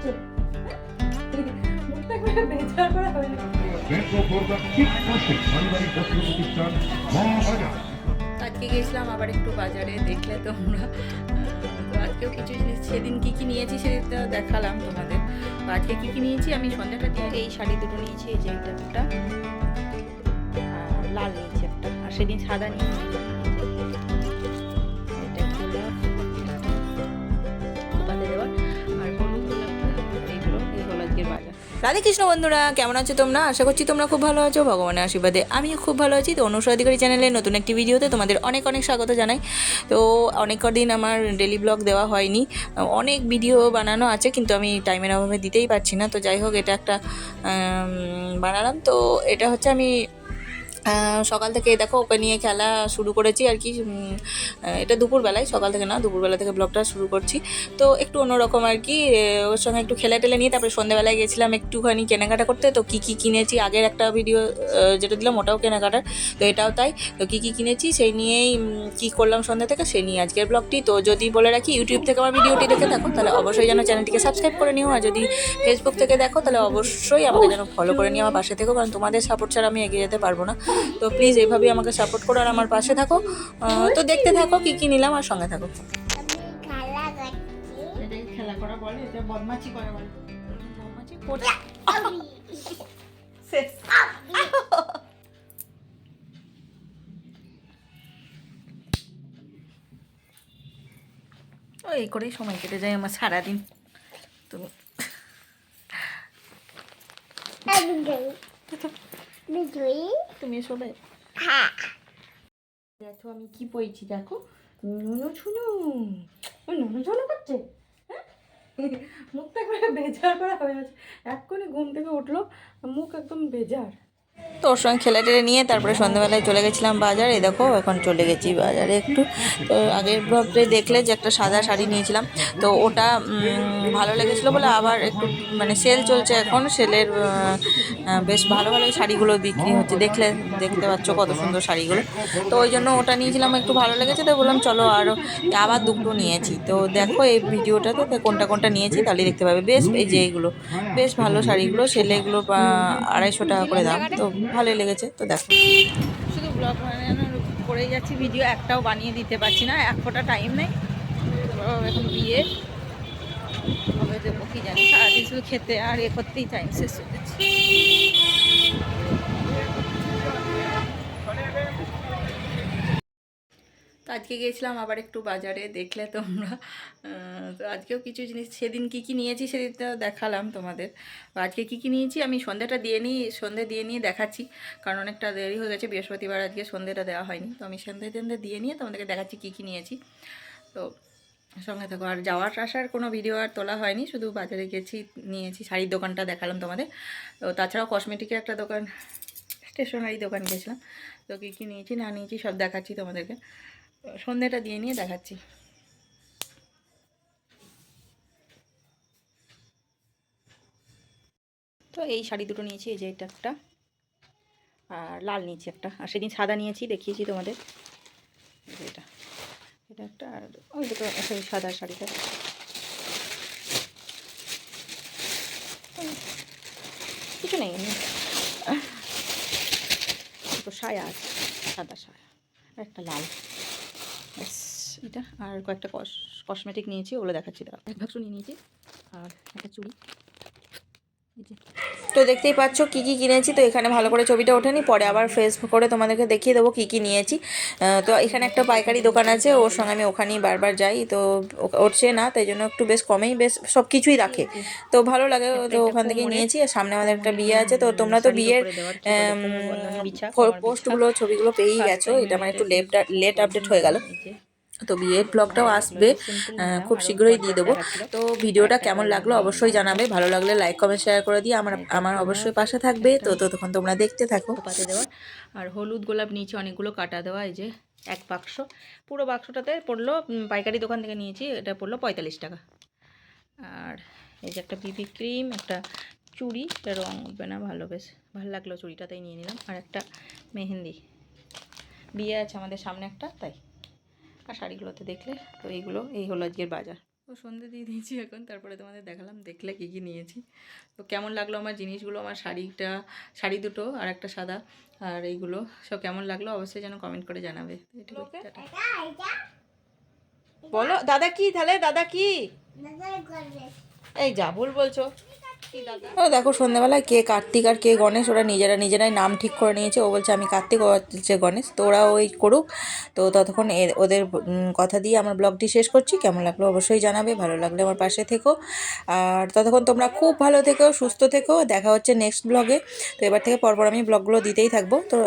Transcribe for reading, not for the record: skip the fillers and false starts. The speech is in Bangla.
করছো? মুখটা করে বেজার করা হয়ে আজকে গেছিলাম আবার একটু বাজারে, দেখলে তোমরা। তো আজকেও কিছু জিনিস, সেদিন কী কী নিয়েছি সেদিনটা দেখালাম তোমাদের। তো আজকে কী কী নিয়েছি আমি সন্ধ্যাটা দিয়ে এই শাড়ি দুটো নিয়েছি, এই যে এটা একটা, আর লাল নিয়েছি একটা, আর সেদিন সাদা নিয়েছি। এটা গোলাপ খোপাতে দেওয়ার, আর হলুদ গোলাপটা, এইগুলো এই হলো আজকের বাজার। রাধে কৃষ্ণ বন্ধুরা, কেমন আছো তোমরা? আশা করছি তোমরা খুব ভালো আছো, ভগবানের আশীর্বাদে আমিও খুব ভালো আছি। তো অনুষা অধিকারী চ্যানেলে নতুন একটি ভিডিওতে তোমাদের অনেক অনেক স্বাগত জানাই। তো অনেক কদিন আমার ডেলি ব্লগ দেওয়া হয়নি, অনেক ভিডিও বানানো আছে কিন্তু আমি টাইমের অভাবে দিতেই পারছি না। তো যাই হোক, এটা একটা বানালাম। তো এটা হচ্ছে আমি সকাল থেকে দেখো ওকে নিয়ে খেলা শুরু করেছি আর কি। এটা দুপুরবেলায়, সকাল থেকে না, দুপুরবেলা থেকে ব্লগটা শুরু করছি। তো একটু অন্যরকম আর কি, ওর সঙ্গে একটু খেলা টেলে নিয়ে তারপরে সন্ধ্যাবেলায় গেছিলাম একটুখানি কেনাকাটা করতে। তো কী কী কিনেছি, আগের একটা ভিডিও যেটা দিলাম ওটাও কেনাকাটার, তো এটাও তাই। তো কী কী কিনেছি সেই নিয়েই কী করলাম সন্ধ্যা থেকে সেই নিয়ে আজকের ব্লগটি। তো যদি বলে রাখি, ইউটিউব থেকে আমার ভিডিওটি দেখে থাকো তাহলে অবশ্যই যেন চ্যানেলটিকে সাবস্ক্রাইব করে নিও, আর যদি ফেসবুক থেকে দেখো তাহলে অবশ্যই আমাকে যেন ফলো করে নিও, আমার পাশে থেকো, কারণ তোমাদের সাপোর্ট ছাড়া আমি এগিয়ে যেতে পারবো না। তো প্লিজ এইভাবেই আমাকে সাপোর্ট করো আর আমার পাশে থাকো। তো দেখতে থাকো কী কী নিলাম আর সঙ্গে থাকো। খেলা করা বলে, এটা বদমাচি করে বলে, বদমাচি করে শেষ। ও এই করেই সময় কেটে যায় আমার সারাদিন। তুমি তুমি শোবে। দেখো আমি কি পড়েছি, দেখো নুনু ছুনু, ও নুনু ঝুনু করছে। হ্যাঁ, মুখটা করে বেজার করা হয়ে আছে, এক্ষুনি ঘুম থেকে উঠলো, মুখ একদম বেজার। তো ওর সঙ্গে খেলে টেলে নিয়ে তারপরে সন্ধ্যাবেলায় চলে গেছিলাম বাজারে। দেখো এখন চলে গেছি বাজারে একটু। তো আগের ব্লগে দেখলে যে একটা সাদা শাড়ি নিয়েছিলাম, তো ওটা ভালো লেগেছিলো বলে আবার একটু, মানে সেল চলছে এখন, সেলের বেশ ভালো ভালো শাড়িগুলো বিক্রি হচ্ছে, দেখতে পাচ্ছ কত সুন্দর শাড়িগুলো। তো ওই জন্য ওটা নিয়েছিলাম, একটু ভালো লেগেছে, তো বললাম চলো আরও আবার দুটো নিয়েছি। তো দেখো এই ভিডিওটাতে কোনটা কোনটা নিয়েছি তাহলে দেখতে পাবে। বেশ এই যে এইগুলো বেশ ভালো শাড়িগুলো, সেলেগুলো 250 টাকা করে দাম, তো ভালোই লেগেছে। তো দেখো শুধু ব্লগ বানানোর করেই যাচ্ছি, ভিডিও একটাও বানিয়ে দিতে পারছি না, এক ফোঁটা টাইম নেই। এখন বিয়ে হবে, দেবো কি জানি, সারাদিন শুধু খেতে আর এ করতেই টাইম শেষ হয়ে যাচ্ছে। তো আজকে গিয়েছিলাম আবার একটু বাজারে, দেখলে তোমরা। তো আজকেও কিছু জিনিস, সেদিন কী কী নিয়েছি সেদিনটা দেখালাম তোমাদের। আজকে কী কী নিয়েছি আমি সন্ধ্যাটা সন্ধ্যে দিয়ে নিয়ে দেখাচ্ছি, কারণ অনেকটা দেরি হয়ে গেছে, বৃহস্পতিবার আজকে সন্ধ্যেটা দেওয়া হয়নি। তো আমি সন্ধ্যে দিয়ে নিয়ে তোমাদেরকে দেখাচ্ছি কী কী নিয়েছি। তো সঙ্গে থাকো। আর যাওয়ার আসার কোনো ভিডিও আর তোলা হয়নি, শুধু বাজারে গেছি, নিয়েছি, শাড়ির দোকানটা দেখালাম তোমাদের। তো তাছাড়াও কসমেটিকের একটা দোকান, স্টেশনারি দোকান গেছিলাম। তো কী কী নিয়েছি না নিয়েছি সব দেখাচ্ছি তোমাদেরকে, সন্ধ্যাটা দিয়ে নিয়ে দেখাচ্ছি। তো এই শাড়ি দুটো নিয়েছি, এই যে এটা একটা, আর লাল নিয়েছি একটা, আর সেদিন সাদা নিয়েছি, দেখিয়েছি তোমাদের। এটা এটা একটা, আর ওই দুটো সাদা শাড়িটা। কিছু নেই, দুটো সায়া আছে, সাদা সায়া আর একটা লাল, ব্যাস এটা। আর কয়েকটা কসমেটিক নিয়েছি, ওগুলো দেখাচ্ছি, দাঁড়া। এক বাক্স নিয়ে নিয়েছি, আর একটা চুড়ি। তো দেখতেই পাচ্ছ কী কী কিনেছি। তো এখানে ভালো করে ছবিটা ওঠেনি, পরে আবার ফেসবুক করে তোমাদেরকে দেখিয়ে দেবো কী কী নিয়েছি। তো এখানে একটা পাইকারি দোকান আছে, ওর সঙ্গে আমি ওখানেই বারবার যাই। তো ওর চেয়ে না, তাই জন্য একটু বেশ কমেই বেশ সব কিছুই রাখে, তো ভালো লাগে। তো ওখান থেকেই নিয়েছি। আর সামনে আমাদের একটা বিয়ে আছে, তো তোমরা তো বিয়ের পোস্টগুলো ছবিগুলো পেয়েই গেছো। এটা আমার একটু লেট আপডেট হয়ে গেল, তো বিয়ের ব্লগটাও আসবে খুব শীঘ্রই দিয়ে দেবো। তো ভিডিওটা কেমন লাগলো অবশ্যই জানাবে, ভালো লাগলে লাইক কমেন্ট শেয়ার করে দিয়ে আমার অবশ্যই পাশে থাকবে। তো ততক্ষণ তোমরা দেখতে থাকো। পাতে দেওয়ার, আর হলুদ গোলাপ নিয়েছি অনেকগুলো, কাটা দেওয়া, এই যে এক বাক্স, পুরো বাক্সটাতে পড়লো, পাইকারি দোকান থেকে নিয়েছি, এটা পড়লো 45 টাকা। আর এই যে একটা বিবি ক্রিম, একটা চুড়ি, এটা রঙ উঠবে না, ভালো, বেশ ভালো লাগলো চুড়িটাতেই নিয়ে নিলাম। আর একটা মেহেন্দি, বিয়ে আছে আমাদের সামনে একটা, তাই। আর শাড়িগুলোতে দেখলে তো এই হলো আজকের বাজার। তো সন্ধে দিয়ে দিয়েছি এখন, তারপরে তোমাদের দেখালাম দেখলে কী কী নিয়েছি। তো কেমন লাগলো আমার জিনিসগুলো, আমার শাড়ি দুটো আর একটা সাদা, আর এইগুলো সব কেমন লাগলো অবশ্যই যেন কমেন্ট করে জানাবে। এটুকু, টাটা। বলো দাদা কি, তাহলে দাদা কি, এই যা ভুল বলছো। ও দেখো সন্ধ্যাবেলায় কে কার্তিক আর কে গণেশ, ওরা নিজেরাই নাম ঠিক করে নিয়েছে। ও বলছে আমি কার্তিক, ও হচ্ছে গণেশ। তো ওরা ওই করুক। তো ততক্ষণ ওদের কথা দিয়ে আমার ব্লগটি শেষ করছি। কেমন লাগলো অবশ্যই জানাবে, ভালো লাগলে আমার পাশে থেকো। আর ততক্ষণ তোমরা খুব ভালো থেকো, সুস্থ থেকো। দেখা হচ্ছে নেক্সট ব্লগে। তো এবার থেকে পরপর আমি ব্লগগুলো দিতেই থাকবো। তো